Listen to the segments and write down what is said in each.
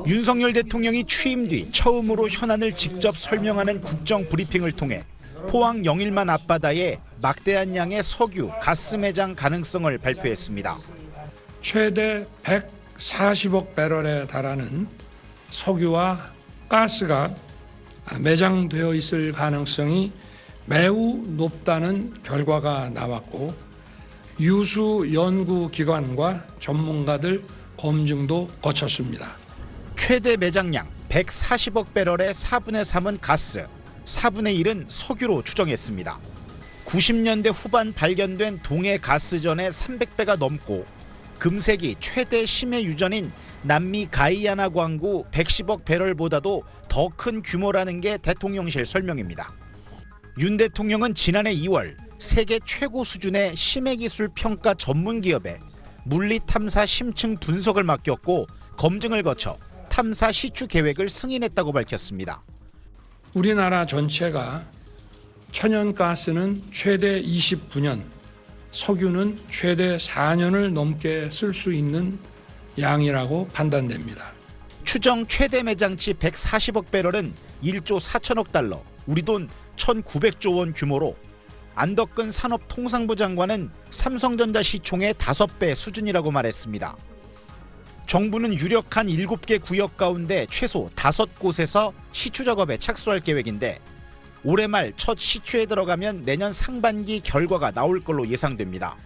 윤석열 대통령이 취임 뒤 처음으로 현안을 직접 설명하는 국정 브리핑을 통해 포항 영일만 앞바다에 막대한 양의 석유, 가스 매장 가능성을 발표했습니다. 최대 140억 배럴에 달하는 석유와 가스가 매장되어 있을 가능성이 매우 높다는 결과가 나왔고, 유수 연구기관과 전문가들 검증도 거쳤습니다. 최대 매장량 140억 배럴의 4분의 3은 가스, 4분의 1은 석유로 추정했습니다. 90년대 후반 발견된 동해 가스전의 300배가 넘고 금세기 최대 심해 유전인 남미 가이아나 광구 110억 배럴보다도 더 큰 규모라는 게 대통령실 설명입니다. 윤 대통령은 지난해 2월 세계 최고 수준의 심해기술 평가 전문기업에 물리탐사 심층 분석을 맡겼고 검증을 거쳐 탐사 시추 계획을 승인했다고 밝혔습니다. 우리나라 전체가 천연가스는 최대 29년, 석유는 최대 4년을 넘게 쓸 수 있는 양이라고 판단됩니다. 추정 최대 매장치 140억 배럴은 1조 4천억 달러, 우리 돈 1,900조 원 규모로 안덕근 산업통상부 장관은 삼성전자 시총의 5배 수준이라고 말했습니다. 정부는 유력한 7개 구역 가운데 최소 5곳에서 시추 작업에 착수할 계획인데 올해 말 첫 시추에 들어가면 내년 상반기 결과가 나올 걸로 예상됩니다.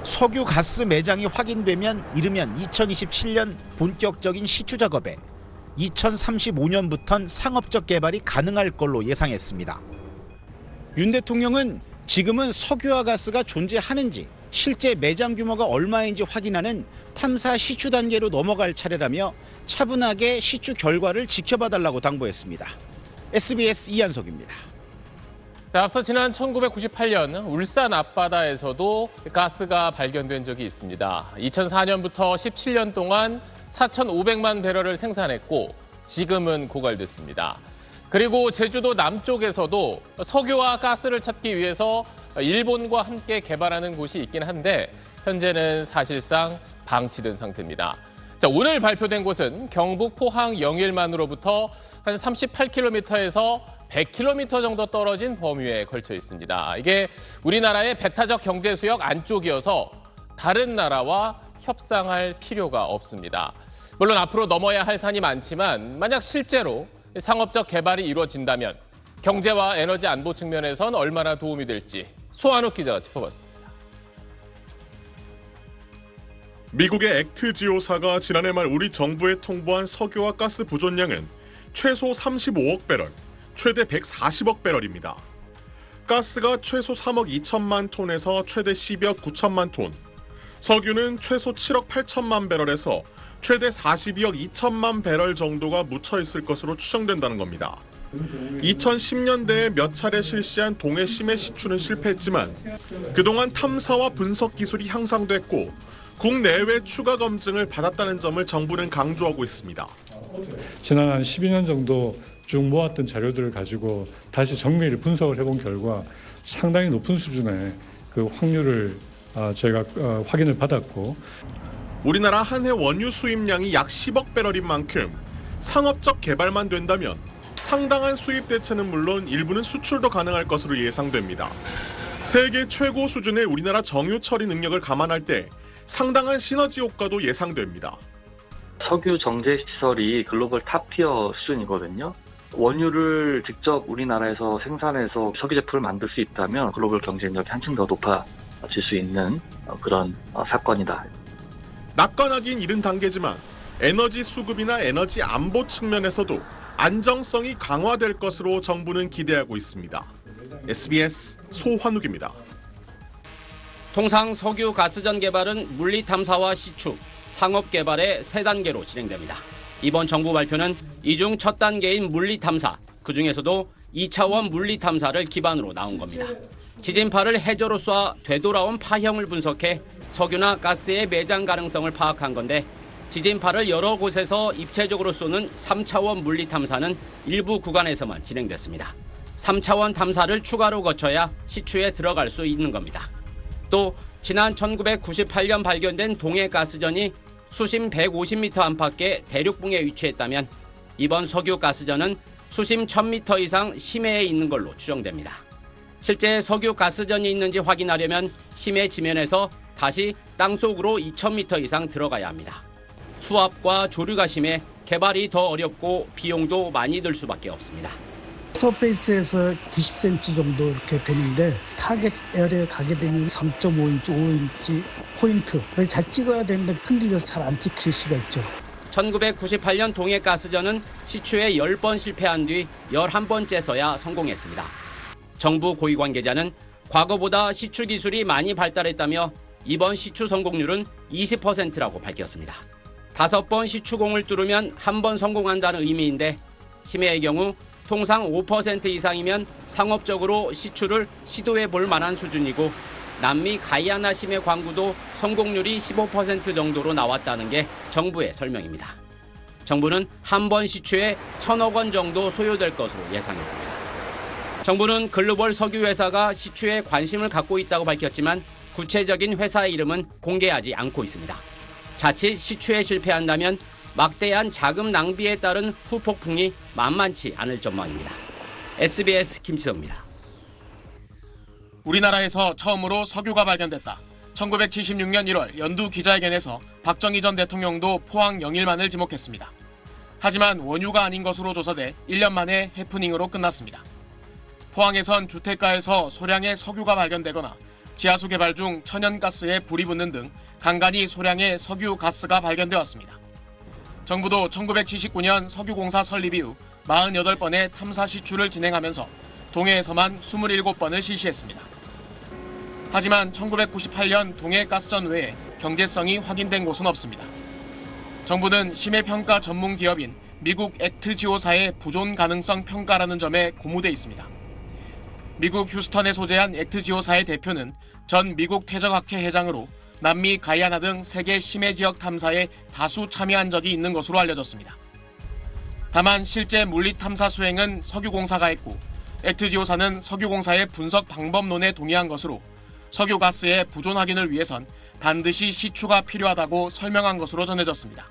석유 가스 매장이 확인되면 이르면 2027년 본격적인 시추 작업에 2035년부턴 상업적 개발이 가능할 걸로 예상했습니다. 윤 대통령은 지금은 석유와 가스가 존재하는지 실제 매장 규모가 얼마인지 확인하는 탐사 시추 단계로 넘어갈 차례라며 차분하게 시추 결과를 지켜봐달라고 당부했습니다. SBS 이한석입니다. 앞서 지난 1998년 울산 앞바다에서도 가스가 발견된 적이 있습니다. 2004년부터 17년 동안 4,500만 배럴을 생산했고 지금은 고갈됐습니다. 그리고 제주도 남쪽에서도 석유와 가스를 찾기 위해서 일본과 함께 개발하는 곳이 있긴 한데 현재는 사실상 방치된 상태입니다. 자, 오늘 발표된 곳은 경북 포항 영일만으로부터 한 38km에서 100km 정도 떨어진 범위에 걸쳐 있습니다. 이게 우리나라의 배타적 경제 수역 안쪽이어서 다른 나라와 협상할 필요가 없습니다. 물론 앞으로 넘어야 할 산이 많지만 만약 실제로 상업적 개발이 이루어진다면 경제와 에너지 안보 측면에선 얼마나 도움이 될지 소한욱 기자가 짚어봤습니다. 미국의 액트지오사가 지난해 말 우리 정부에 통보한 석유와 가스 보존량은 최소 35억 배럴, 최대 140억 배럴입니다. 가스가 최소 3억 2천만 톤에서 최대 12억 9천만 톤, 석유는 최소 7억 8천만 배럴에서 최대 42억 2천만 배럴 정도가 묻혀 있을 것으로 추정된다는 겁니다. 2010년대에 몇 차례 실시한 동해 심해 시추는 실패했지만 그동안 탐사와 분석 기술이 향상됐고 국내외 추가 검증을 받았다는 점을 정부는 강조하고 있습니다. 지난 한 12년 정도 쭉 모았던 자료들을 가지고 다시 정밀히 분석을 해본 결과 상당히 높은 수준의 그 확률을 저희가 확인을 받았고, 우리나라 한 해 원유 수입량이 약 10억 배럴인 만큼 상업적 개발만 된다면 상당한 수입 대체는 물론 일부는 수출도 가능할 것으로 예상됩니다. 세계 최고 수준의 우리나라 정유 처리 능력을 감안할 때 상당한 시너지 효과도 예상됩니다. 석유 정제 시설이 글로벌 탑티어 수준이거든요. 원유를 직접 우리나라에서 생산해서 석유 제품을 만들 수 있다면 글로벌 경쟁력이 한층 더 높아질 수 있는 그런 사건이다. 낙관하긴 이른 단계지만 에너지 수급이나 에너지 안보 측면에서도 안정성이 강화될 것으로 정부는 기대하고 있습니다. SBS 소환욱입니다. 통상 석유 가스전 개발은 물리 탐사와 시추, 상업 개발의 3단계로 진행됩니다. 이번 정부 발표는 이 중 첫 단계인 물리 탐사, 그중에서도 2차원 물리 탐사를 기반으로 나온 겁니다. 지진파를 해저로 쏴 되돌아온 파형을 분석해 석유나 가스의 매장 가능성을 파악한 건데, 지진파를 여러 곳에서 입체적으로 쏘는 3차원 물리 탐사는 일부 구간에서만 진행됐습니다. 3차원 탐사를 추가로 거쳐야 시추에 들어갈 수 있는 겁니다. 또 지난 1998년 발견된 동해 가스전이 수심 150m 안팎의 대륙붕에 위치했다면 이번 석유 가스전은 수심 1000m 이상 심해에 있는 걸로 추정됩니다. 실제 석유 가스전이 있는지 확인하려면 심해 지면에서 다시 땅속으로 2000m 이상 들어가야 합니다. 수압과 조류가 심해 개발이 더 어렵고 비용도 많이 들 수밖에 없습니다. 서페이스에서 90cm 정도 이렇게 되는데 타겟 에어에 가게 되면 3.5인치, 5인치 포인트를 잘 찍어야 되는데 흔들려서 잘 안 찍힐 수가 있죠. 1998년 동해 가스전은 시추에 10번 실패한 뒤 11번째서야 성공했습니다. 정부 고위 관계자는 과거보다 시추 기술이 많이 발달했다며 이번 시추 성공률은 20%라고 밝혔습니다. 5번 시추공을 뚫으면 한 번 성공한다는 의미인데 심해의 경우 통상 5% 이상이면 상업적으로 시추를 시도해 볼 만한 수준이고 남미 가이아나 심해 광구도 성공률이 15% 정도로 나왔다는 게 정부의 설명입니다. 정부는 한 번 시추에 1,000억 원 정도 소요될 것으로 예상했습니다. 정부는 글로벌 석유 회사가 시추에 관심을 갖고 있다고 밝혔지만 구체적인 회사의 이름은 공개하지 않고 있습니다. 자칫 시추에 실패한다면 막대한 자금 낭비에 따른 후폭풍이 만만치 않을 전망입니다. SBS 김치성입니다. 우리나라에서 처음으로 석유가 발견됐다. 1976년 1월 연두 기자회견에서 박정희 전 대통령도 포항 영일만을 지목했습니다. 하지만 원유가 아닌 것으로 조사돼 1년 만에 해프닝으로 끝났습니다. 포항에선 주택가에서 소량의 석유가 발견되거나 지하수 개발 중 천연가스에 불이 붙는 등 간간히 소량의 석유 가스가 발견돼 왔습니다. 정부도 1979년 석유공사 설립 이후 48번의 탐사 시추를 진행하면서 동해에서만 27번을 실시했습니다. 하지만 1998년 동해 가스전 외에 경제성이 확인된 곳은 없습니다. 정부는 심해평가 전문 기업인 미국 액트지오사의 부존 가능성 평가라는 점에 고무돼 있습니다. 미국 휴스턴에 소재한 액트지오사의 대표는 전 미국 퇴적학회 회장으로 남미 가이아나 등 세계 심해 지역 탐사에 다수 참여한 적이 있는 것으로 알려졌습니다. 다만 실제 물리 탐사 수행은 석유공사가 했고 액트지오사는 석유공사의 분석 방법론에 동의한 것으로 석유가스의 부존 확인을 위해선 반드시 시추가 필요하다고 설명한 것으로 전해졌습니다.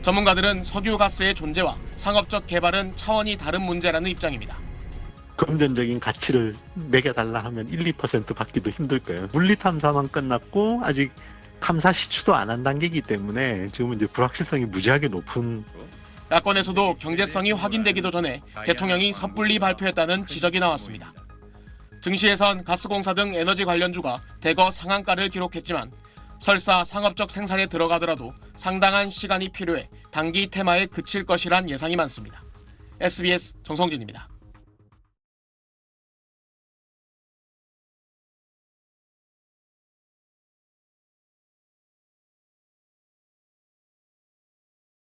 전문가들은 석유가스의 존재와 상업적 개발은 차원이 다른 문제라는 입장입니다. 금전적인 가치를 매겨달라 하면 1, 2% 받기도 힘들 거예요. 물리 탐사만 끝났고 아직 탐사 시추도 안 한 단계이기 때문에 지금은 이제 불확실성이 무지하게 높은. 야권에서도 경제성이 확인되기도 전에 대통령이 섣불리 발표했다는 지적이 나왔습니다. 증시에선 가스공사 등 에너지 관련주가 대거 상한가를 기록했지만 설사 상업적 생산에 들어가더라도 상당한 시간이 필요해 단기 테마에 그칠 것이란 예상이 많습니다. SBS 정성진입니다.